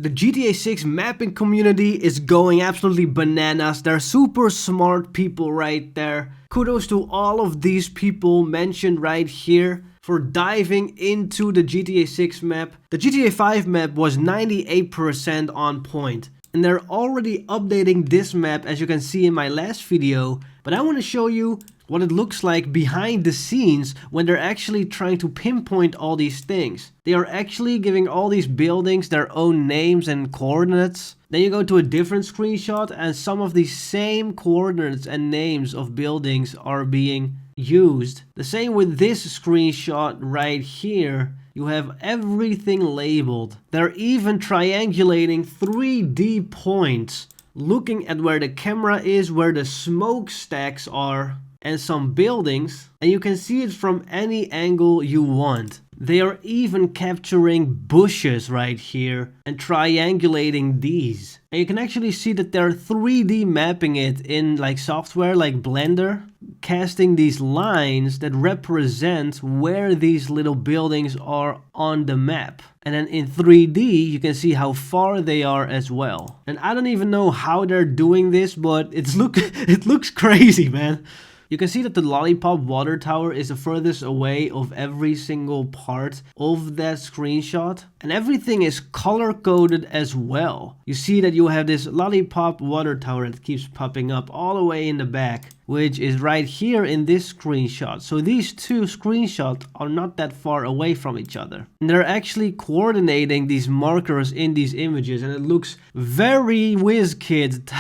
The GTA 6 mapping community is going absolutely bananas. They're super smart people right there. Kudos to all of these people mentioned right here for diving into the GTA 6 map. The GTA 5 map was 98% on point. And they're already updating this map, as you can see in my last video. But I want to show you what it looks like behind the scenes when they're actually trying to pinpoint all these things. They are actually giving all these buildings their own names and coordinates. Then you go to a different screenshot and some of these same coordinates and names of buildings are being used. The same with this screenshot right here. You have everything labeled. They're even triangulating 3D points, looking at where the camera is, where the smokestacks are, and some buildings, and you can see it from any angle you want. They are even capturing bushes right here and triangulating these. And you can actually see that they're 3D mapping it in like software like Blender, casting these lines that represent where these little buildings are on the map. And then in 3D, you can see how far they are as well. And I don't even know how they're doing this, but it looks crazy, man. You can see that the lollipop water tower is the furthest away of every single part of that screenshot. And everything is color coded as well. You see that you have this lollipop water tower that keeps popping up all the way in the back, which is right here in this screenshot. So these two screenshots are not that far away from each other. And they're actually coordinating these markers in these images, and it looks very WizKid.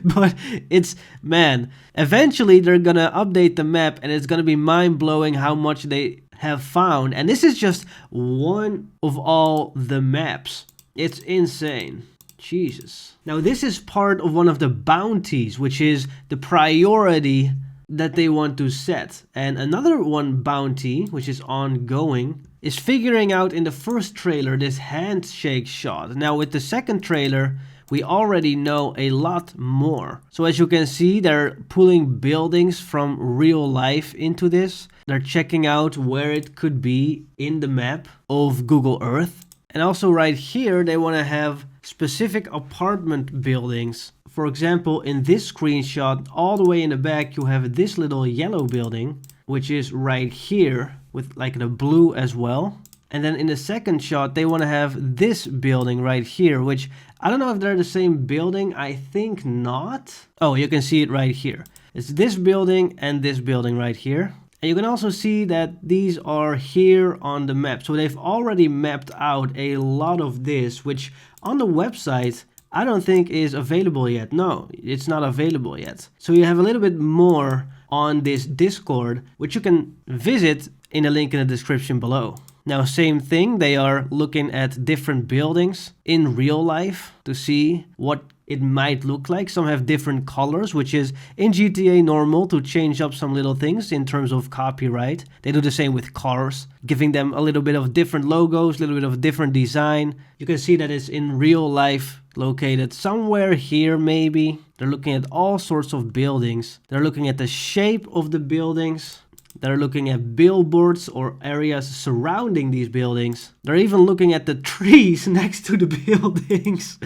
But it's, man, eventually they're gonna update the map and it's gonna be mind-blowing how much they have found. And this is just one of all the maps. It's insane. Jesus. Now this is part of one of the bounties, which is the priority that they want to set. And another one bounty, which is ongoing, is figuring out in the first trailer this handshake shot. Now with the second trailer, we already know a lot more. So as you can see, they're pulling buildings from real life into this. They're checking out where it could be in the map of Google Earth. And also right here, they want to have specific apartment buildings. For example, in this screenshot, all the way in the back, you have this little yellow building, which is right here with like the blue as well. And then in the second shot, they want to have this building right here, which I don't know if they're the same building. I think not. Oh, you can see it right here. It's this building and this building right here. And you can also see that these are here on the map. So they've already mapped out a lot of this, which on the website, I don't think is available yet. No, it's not available yet. So you have a little bit more on this Discord, which you can visit in the link in the description below. Now, same thing, they are looking at different buildings in real life to see what it might look like. Some have different colors, which is in GTA normal to change up some little things in terms of copyright. They do the same with cars, giving them a little bit of different logos, a little bit of different design. You can see that it's in real life located somewhere here maybe. They're looking at all sorts of buildings. They're looking at the shape of the buildings. They're looking at billboards or areas surrounding these buildings. They're even looking at the trees next to the buildings.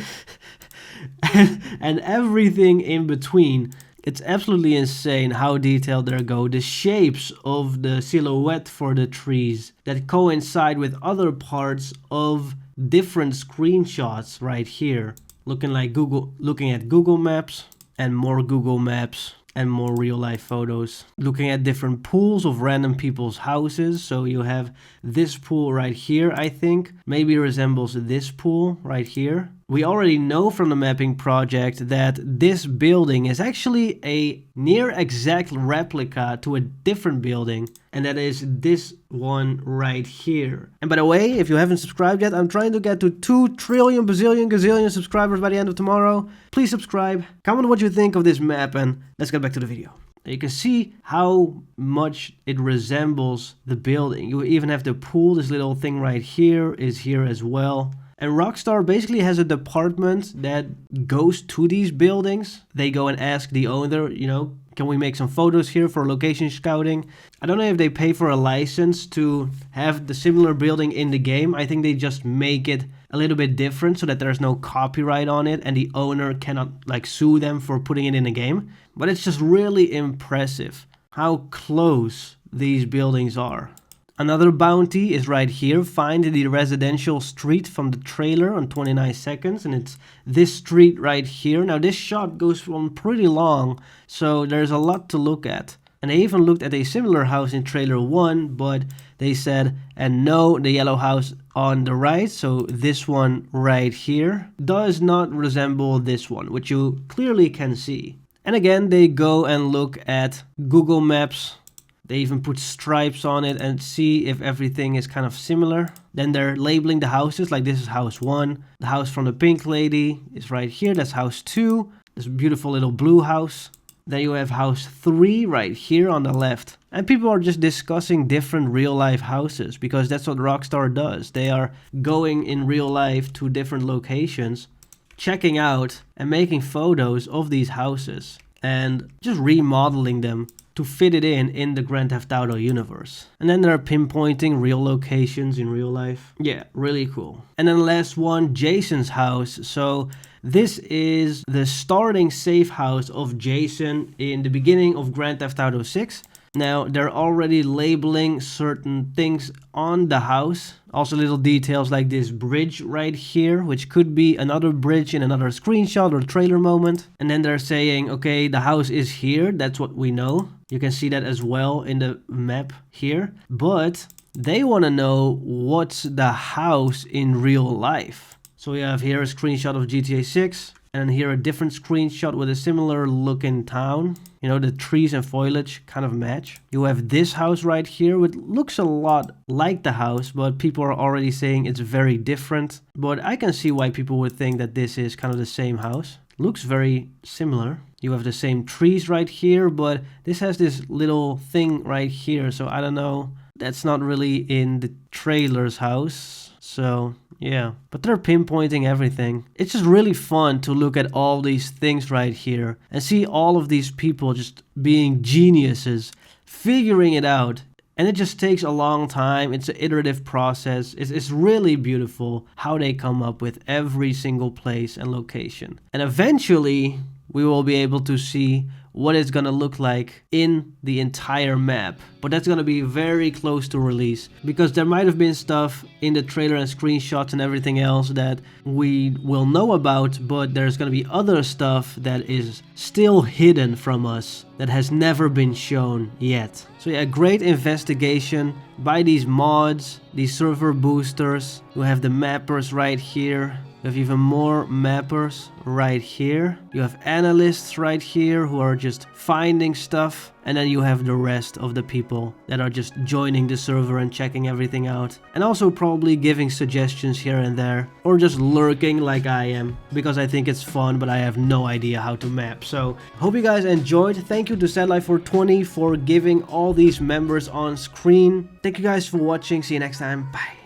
and everything in between. It's absolutely insane how detailed they go. The shapes of the silhouette for the trees that coincide with other parts of different screenshots right here. Looking at Google Maps and more Google Maps and more real life photos. Looking at different pools of random people's houses. So you have this pool right here, I think. Maybe resembles this pool right here. We already know from the mapping project that this building is actually a near exact replica to a different building. And that is this one right here. And by the way, if you haven't subscribed yet, I'm trying to get to 2 trillion, bazillion, gazillion subscribers by the end of tomorrow. Please subscribe. Comment what you think of this map and let's get back to the video. You can see how much it resembles the building. You even have the pool. This little thing right here is here as well. And Rockstar basically has a department that goes to these buildings. They go and ask the owner, you know, can we make some photos here for location scouting? I don't know if they pay for a license to have the similar building in the game. I think they just make it a little bit different so that there's no copyright on it and the owner cannot like sue them for putting it in a game. But it's just really impressive how close these buildings are. Another bounty is right here. Find the residential street from the trailer on 29 seconds. And it's this street right here. Now this shot goes on pretty long, so there's a lot to look at. And they even looked at a similar house in trailer 1, but they said, and no, the yellow house on the right, so this one right here, does not resemble this one, which you clearly can see. And again, they go and look at Google Maps. They even put stripes on it and see if everything is kind of similar. Then they're labeling the houses, like this is house 1. The house from the pink lady is right here, that's house 2. This beautiful little blue house. Then you have house 3 right here on the left. And people are just discussing different real life houses because that's what Rockstar does. They are going in real life to different locations, checking out and making photos of these houses and just remodeling them to fit it in the Grand Theft Auto universe. And then they're pinpointing real locations in real life. Yeah, really cool. And then the last one, Jason's house. So this is the starting safe house of Jason in the beginning of Grand Theft Auto 6. Now they're already labeling certain things on the house. Also little details like this bridge right here, which could be another bridge in another screenshot or trailer moment. And then they're saying, okay, the house is here. That's what we know. You can see that as well in the map here. But they want to know what's the house in real life. So we have here a screenshot of GTA 6. And here a different screenshot with a similar looking town. You know, the trees and foliage kind of match. You have this house right here, which looks a lot like the house, but people are already saying it's very different. But I can see why people would think that this is kind of the same house. Looks very similar. You have the same trees right here, but this has this little thing right here. So I don't know. That's not really in the trailer's house. So yeah, but they're pinpointing everything. It's just really fun to look at all these things right here and see all of these people just being geniuses, figuring it out. And it just takes a long time. It's an iterative process. It's really beautiful how they come up with every single place and location. And eventually we will be able to see what it's gonna look like in the entire map. But that's gonna be very close to release because there might have been stuff in the trailer and screenshots and everything else that we will know about, but there's gonna be other stuff that is still hidden from us that has never been shown yet. So yeah, great investigation by these mods, these server boosters. We have the mappers right here. You have even more mappers right here. You have analysts right here who are just finding stuff. And then you have the rest of the people that are just joining the server and checking everything out. And also probably giving suggestions here and there. Or just lurking like I am. Because I think it's fun, but I have no idea how to map. So, hope you guys enjoyed. Thank you to SatLife420 for giving all these members on screen. Thank you guys for watching. See you next time. Bye.